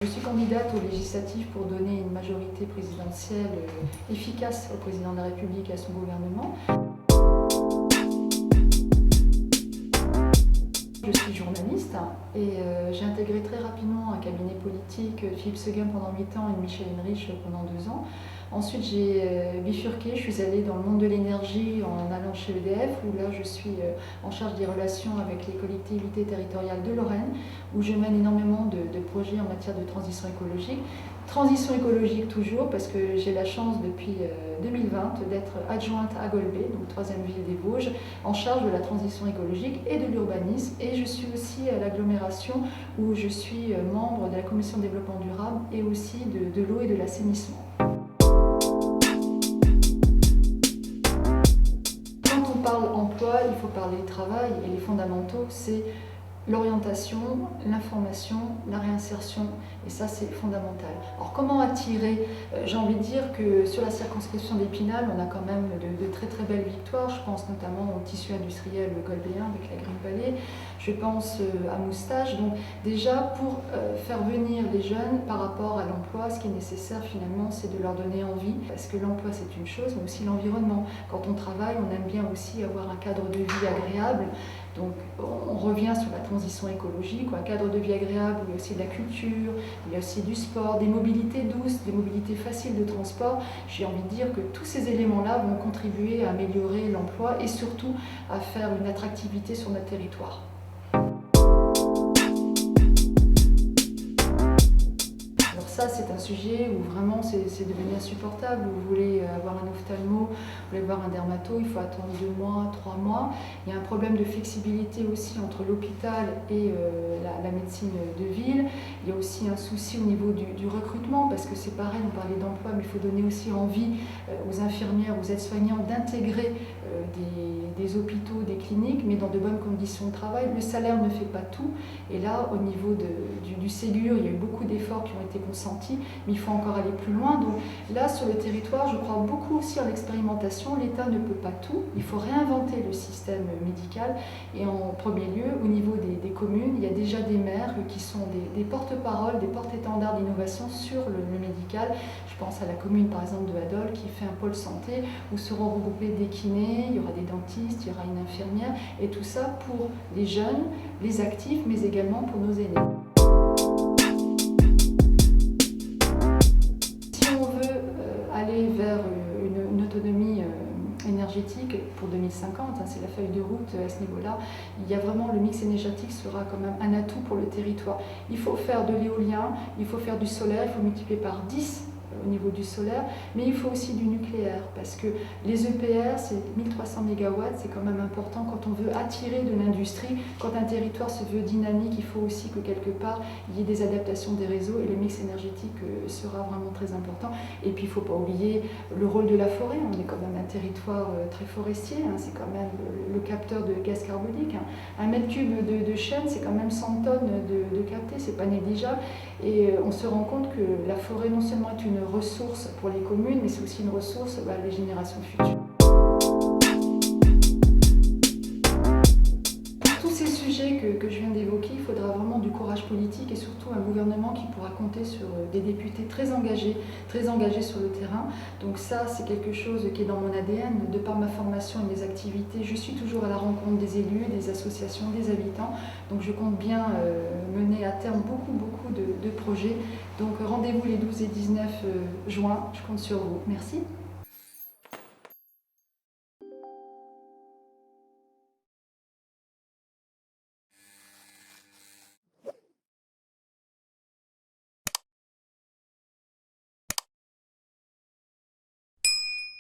Je suis candidate aux législatives pour donner une majorité présidentielle efficace au président de la République et à son gouvernement. Je suis journaliste et j'ai intégré très rapidement un cabinet politique, Philippe Seguin pendant 8 ans et Michel Henrich pendant 2 ans. Ensuite j'ai bifurqué, je suis allée dans le monde de l'énergie en allant chez EDF, où là je suis en charge des relations avec les collectivités territoriales de Lorraine, où je mène énormément de projets en matière de transition écologique. Transition écologique toujours, parce que j'ai la chance depuis 2020 d'être adjointe à Golbet, donc 3e ville des Vosges, en charge de la transition écologique et de l'urbanisme. Et je suis aussi à l'agglomération où je suis membre de la commission de développement durable et aussi de l'eau et de l'assainissement. Quand on parle emploi, il faut parler travail et les fondamentaux, c'est l'orientation, l'information, la réinsertion, et ça c'est fondamental. Alors comment attirer? J'ai envie de dire que sur la circonscription d'Épinal, on a quand même de très très belles victoires. Je pense notamment au tissu industriel golbéen avec la Green Valley, je pense à Moustache. Donc déjà pour faire venir les jeunes par rapport à l'emploi, ce qui est nécessaire finalement c'est de leur donner envie, parce que l'emploi c'est une chose, mais aussi l'environnement. Quand on travaille, on aime bien aussi avoir un cadre de vie agréable. Donc on revient sur la transition écologique, un cadre de vie agréable où il y a aussi de la culture, il y a aussi du sport, des mobilités douces, des mobilités faciles de transport. J'ai envie de dire que tous ces éléments-là vont contribuer à améliorer l'emploi et surtout à faire une attractivité sur notre territoire. Ça, c'est un sujet où vraiment c'est devenu insupportable. Vous voulez avoir un ophtalmo, vous voulez voir un dermato, il faut attendre 2 mois, 3 mois. Il y a un problème de flexibilité aussi entre l'hôpital et la médecine de ville. Il y a aussi un souci au niveau du recrutement, parce que c'est pareil, on parlait d'emploi, mais il faut donner aussi envie aux infirmières, aux aides-soignants d'intégrer des hôpitaux, des cliniques, mais dans de bonnes conditions de travail. Le salaire ne fait pas tout. Et là, au niveau du Ségur, il y a eu beaucoup d'efforts qui ont été consentis, mais il faut encore aller plus loin. Donc là, sur le territoire, je crois beaucoup aussi en l'expérimentation. L'État ne peut pas tout. Il faut réinventer le système médical. Et en premier lieu, au niveau des communes, il y a déjà des maires qui sont des porte-paroles, des porte-étendards d'innovation sur le médical. Je pense à la commune, par exemple, de Hadol, qui fait un pôle santé où seront regroupés des kinés, il y aura des dentistes, il y aura une infirmière, et tout ça pour les jeunes, les actifs, mais également pour nos aînés. Si on veut aller vers une autonomie énergétique pour 2050, c'est la feuille de route à ce niveau-là, il y a vraiment le mix énergétique sera quand même un atout pour le territoire. Il faut faire de l'éolien, il faut faire du solaire, il faut multiplier par 10 au niveau du solaire, mais il faut aussi du nucléaire, parce que les EPR, c'est 1300 MW, c'est quand même important quand on veut attirer de l'industrie. Quand un territoire se veut dynamique, il faut aussi que quelque part il y ait des adaptations des réseaux, et le mix énergétique sera vraiment très important. Et puis il ne faut pas oublier le rôle de la forêt. On est quand même un territoire très forestier, c'est quand même le capteur de gaz carbonique. 1 mètre cube de chêne, c'est quand même 100 tonnes de capté, c'est pas négligeable. Et on se rend compte que la forêt non seulement est une ressource pour les communes, mais c'est aussi une ressource pour les générations futures. Pour tous ces sujets que je viens d'évoquer, il faudra vraiment du courage politique et surtout un gouvernement qui pourra compter sur des députés très engagés sur le terrain. Donc ça, c'est quelque chose qui est dans mon ADN. De par ma formation et mes activités, je suis toujours à la rencontre des élus, des associations, des habitants. Donc je compte bien mener à terme beaucoup de projets. Donc rendez-vous les 12 et 19 juin, je compte sur vous. Merci.